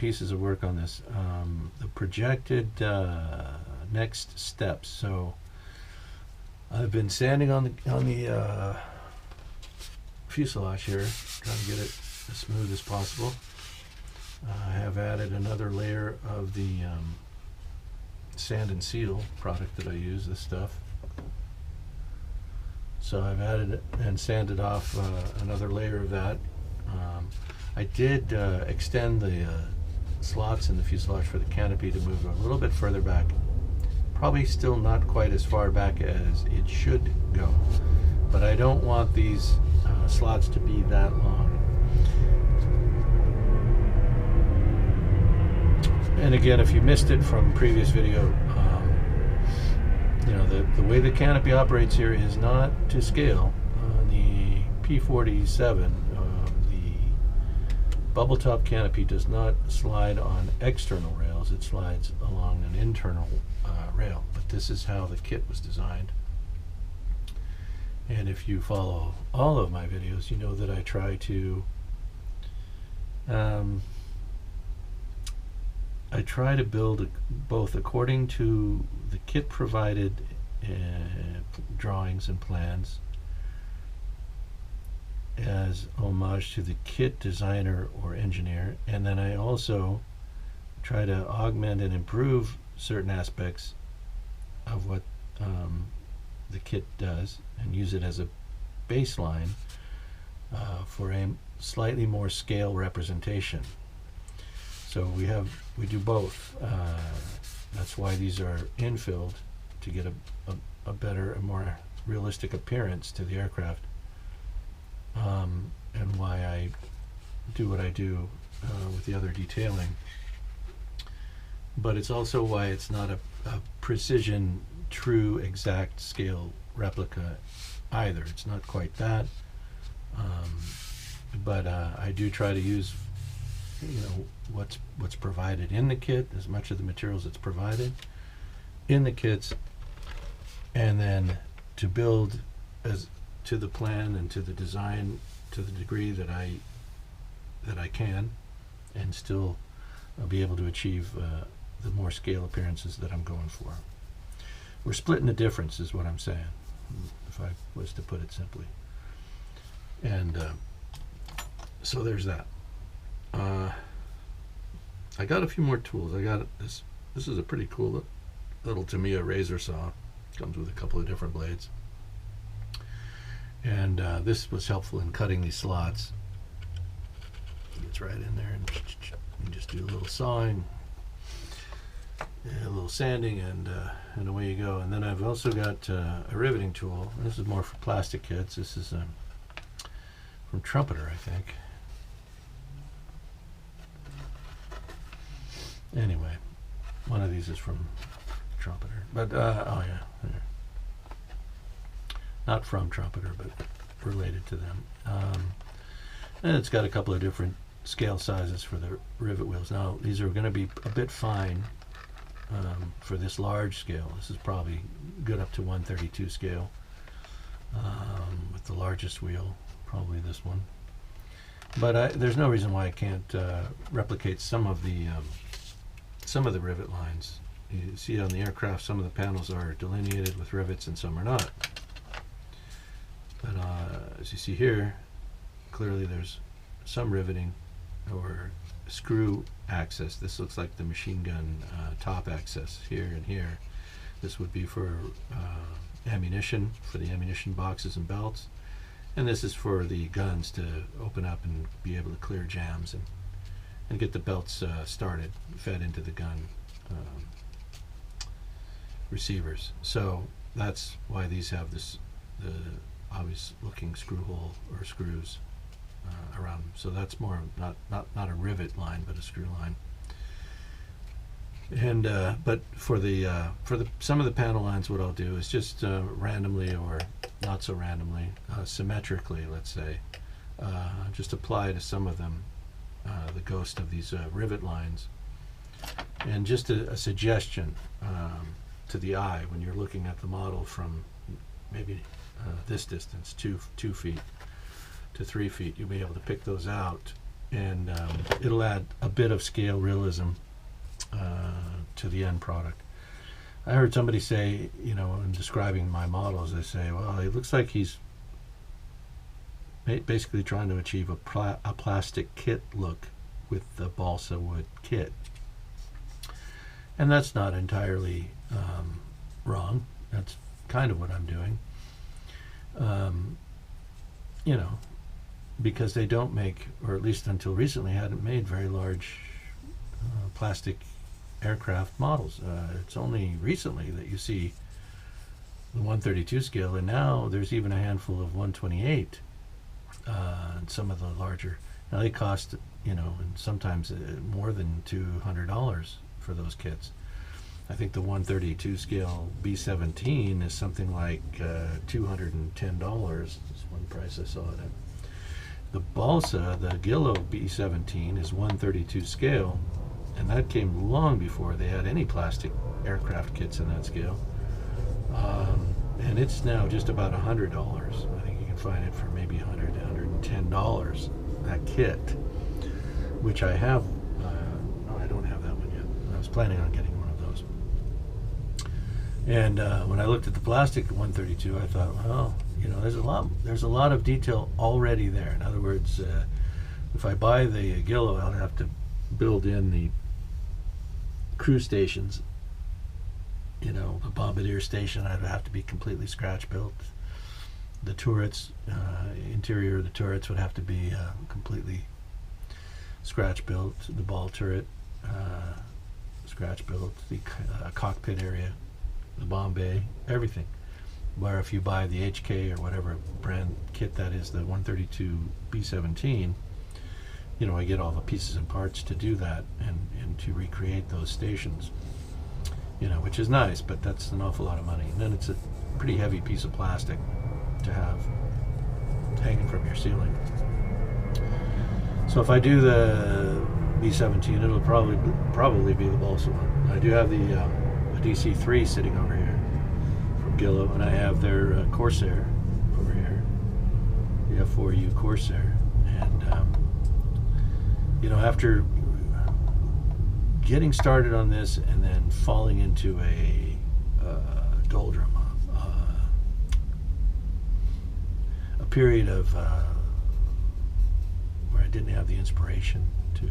pieces of work on this. The projected next steps. So I've been sanding on the fuselage here, trying to get it as smooth as possible. I have added another layer of the sand and seal product that I use, this stuff. So I've added it and sanded off another layer of that. I did extend the slots in the fuselage for the canopy to move a little bit further back. Probably still not quite as far back as it should go, but I don't want these slots to be that long. And again, if you missed it from previous video, you know, the way the canopy operates here is not to scale. The P47, the bubble top canopy does not slide on external rails, it slides along an internal rail. But this is how the kit was designed. And if you follow all of my videos, you know that I try to build both according to the kit provided drawings and plans, as homage to the kit designer or engineer, and then I also try to augment and improve certain aspects of what the kit does and use it as a baseline for a slightly more scale representation. So we do both. That's why these are infilled, to get a better, a more realistic appearance to the aircraft, and why I do what I do with the other detailing. But it's also why it's not a precision, true, exact scale replica either. It's not quite that. But I do try to use, you know, what's provided in the kit, as much of the materials that's provided in the kits, and then to build as to the plan and to the design to the degree that I can, and still be able to achieve the more scale appearances that I'm going for. We're splitting the difference, is what I'm saying, if I was to put it simply. And so there's that. I got a few more tools. I got this. This is a pretty cool little Tamiya razor saw. Comes with a couple of different blades. And this was helpful in cutting these slots. It's right in there, and you just do a little sawing, a little sanding, and away you go. And then I've also got a riveting tool. This is more for plastic kits. This is from Trumpeter, I think. Anyway, one of these is from Trumpeter, but oh yeah, there. Not from Trumpeter, but related to them. And it's got a couple of different scale sizes for the rivet wheels. Now these are going to be a bit fine for this large scale. This is probably good up to 132 scale with the largest wheel, probably this one. But there's no reason why I can't replicate some of the rivet lines. You see on the aircraft, some of the panels are delineated with rivets and some are not. But as you see here, clearly there's some riveting or screw access. This looks like the machine gun top access here and here. This would be for ammunition, for the ammunition boxes and belts. And this is for the guns to open up and be able to clear jams and get the belts started, fed into the gun receivers. So that's why these have the obvious looking screw hole or screws around them. So that's more not a rivet line, but a screw line. And but for some of the panel lines, what I'll do is just randomly, or not so randomly, symmetrically, let's say, just apply to some of them the ghost of these rivet lines. And just a suggestion to the eye when you're looking at the model from maybe this distance, 2 feet to 3 feet, you'll be able to pick those out and it'll add a bit of scale realism to the end product. I heard somebody say, you know, in describing my models, they say, well, it looks like he's basically trying to achieve a plastic kit look with the balsa wood kit. And that's not entirely wrong. That's kind of what I'm doing. You know, because they don't make, or at least until recently hadn't made very large plastic aircraft models. It's only recently that you see the 132 scale, and now there's even a handful of 128 and some of the larger. Now they cost, you know, and sometimes more than $200 for those kits. I think the 132 scale B17 is something like $210. That's one price I saw it at. The balsa, the Guillows B17, is 132 scale, and that came long before they had any plastic aircraft kits in that scale. And it's now just about $100. I think you can find it for maybe $100 to $110, that kit, which I have. No, I don't have that one yet. I was planning on getting one of those. And when I looked at the plastic 132, I thought, well, you know, there's a lot of detail already there. In other words, if I buy the Guillows, I'll have to build in the crew stations. You know, the bombardier station, I'd have to be completely scratch built. The turrets, interior of the turrets would have to be completely scratch built. The ball turret, scratch built. The cockpit area, the bomb bay, everything. Where if you buy the HK or whatever brand kit that is, the 132 B17, you know, I get all the pieces and parts to do that and to recreate those stations. You know, which is nice, but that's an awful lot of money. And then it's a pretty heavy piece of plastic to have hanging from your ceiling. So if I do the B17, it'll probably be the balsa one. I do have the DC-3 sitting over here from Guillows, and I have their Corsair over here, the F4U Corsair. And you know, after getting started on this and then falling into a doldrum, a period of where I didn't have the inspiration to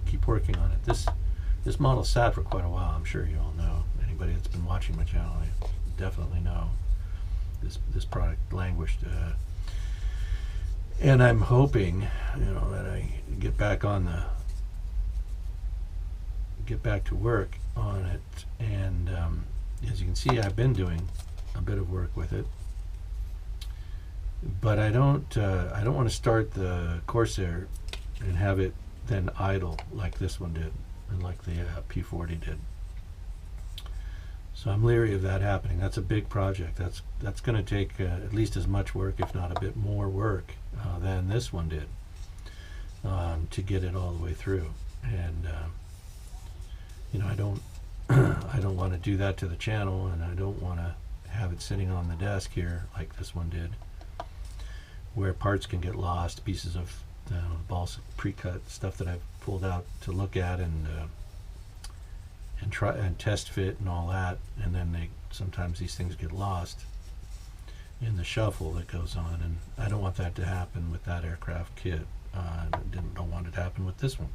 keep working on it. This model sat for quite a while. I'm sure you all know. Anybody that's been watching my channel, I definitely know this product languished. And I'm hoping, you know, that I get back to work on it, and as you can see, I've been doing a bit of work with it, but I don't want to start the Corsair and have it then idle like this one did and like the P40 did. So I'm leery of that happening. That's a big project. That's going to take at least as much work, if not a bit more work, than this one did, to get it all the way through. And you know, I don't want to do that to the channel, and I don't want to have it sitting on the desk here like this one did, where parts can get lost, pieces of balsa pre-cut stuff that I've pulled out to look at and try and test fit and all that, and then sometimes these things get lost in the shuffle that goes on, and I don't want that to happen with that aircraft kit. Don't want it to happen with this one.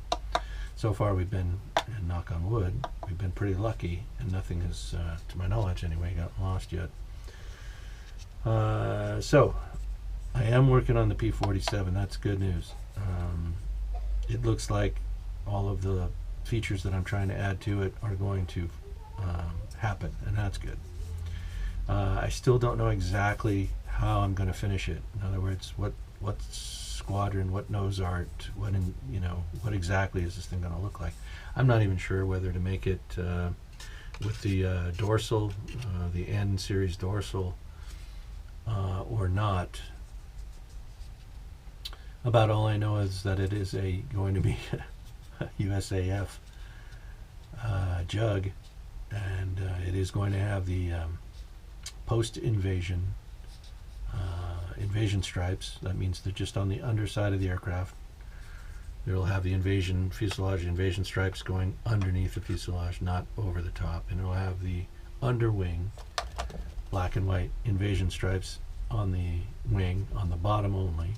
So far we've been, and knock on wood, we've been pretty lucky, and nothing has, to my knowledge anyway, gotten lost yet. So I am working on the P47. That's good news. It looks like all of the features that I'm trying to add to it are going to happen, and that's good. I still don't know exactly how I'm going to finish it. In other words, what squadron, what nose art, what exactly is this thing going to look like. I'm not even sure whether to make it with the dorsal, the N series dorsal, or not. About all I know is that it is going to be a USAF jug, and it is going to have the post-invasion invasion stripes. That means they're just on the underside of the aircraft. It'll have the invasion fuselage invasion stripes going underneath the fuselage, not over the top, and it'll have the underwing black and white invasion stripes on the wing, on the bottom only.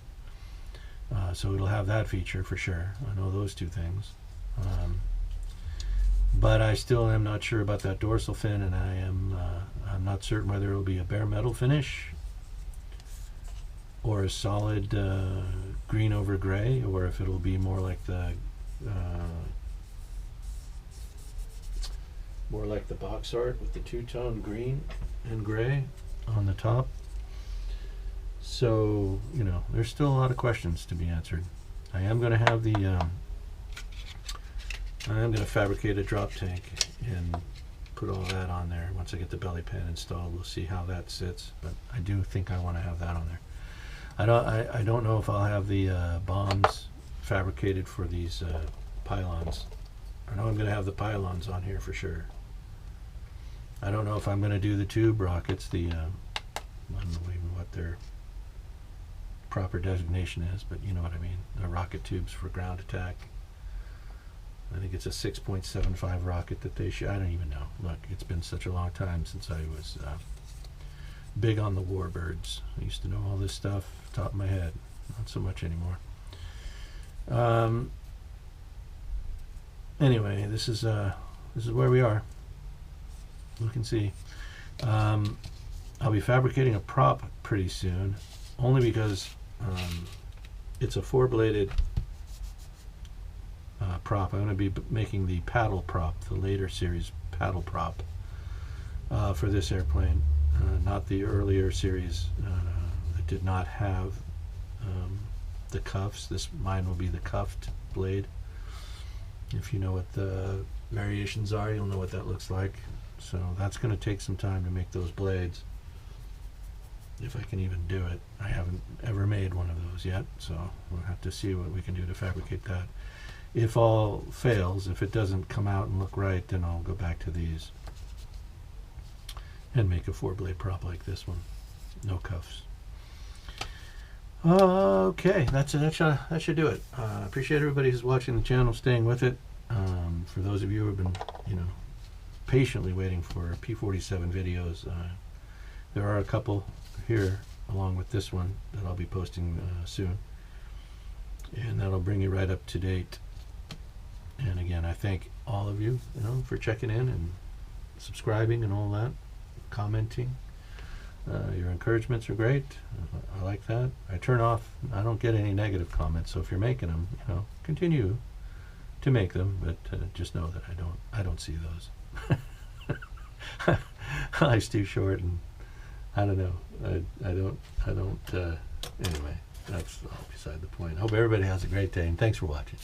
So it'll have that feature for sure. I know those two things. But I still am not sure about that dorsal fin, and I'm not certain whether it'll be a bare metal finish or a solid green over gray, or if it'll be more like the box art with the two-tone green and gray on the top. So, you know, there's still a lot of questions to be answered. I am going to have the I am going to fabricate a drop tank and put all that on there. Once I get the belly pan installed, we'll see how that sits, but I do think I want to have that on there. I don't know if I'll have the bombs fabricated for these pylons. I know I'm going to have the pylons on here for sure. I don't know if I'm going to do the tube rockets, I don't know even what their proper designation is, but you know what I mean. The rocket tubes for ground attack. I think it's a 6.75 rocket that they shoot. I don't even know. Look, it's been such a long time since I was big on the warbirds. I used to know all this stuff off the top of my head. Not so much anymore. Anyway, this is where we are. Look and see. I'll be fabricating a prop pretty soon, only because it's a four-bladed prop. I'm going to be making the paddle prop, the later series paddle prop for this airplane, not the earlier series that did not have the cuffs. Mine will be the cuffed blade. If you know what the variations are, you'll know what that looks like. So that's going to take some time to make those blades, if I can even do it. I haven't ever made one of those yet, so we'll have to see what we can do to fabricate that. If all fails, if it doesn't come out and look right, then I'll go back to these and make a four-blade prop like this one. No cuffs. Okay, that should do it. Appreciate everybody who's watching the channel, staying with it. For those of you who have been, patiently waiting for P47 videos, there are a couple here along with this one that I'll be posting soon, and that'll bring you right up to date. And again, I thank all of you, for checking in and subscribing and all that, commenting. Your encouragements are great. I like that. I don't get any negative comments, so if you're making them, continue to make them, but just know that I don't see those. Life's too short, and I don't know. I don't. Anyway, that's all beside the point. I hope everybody has a great day, and thanks for watching.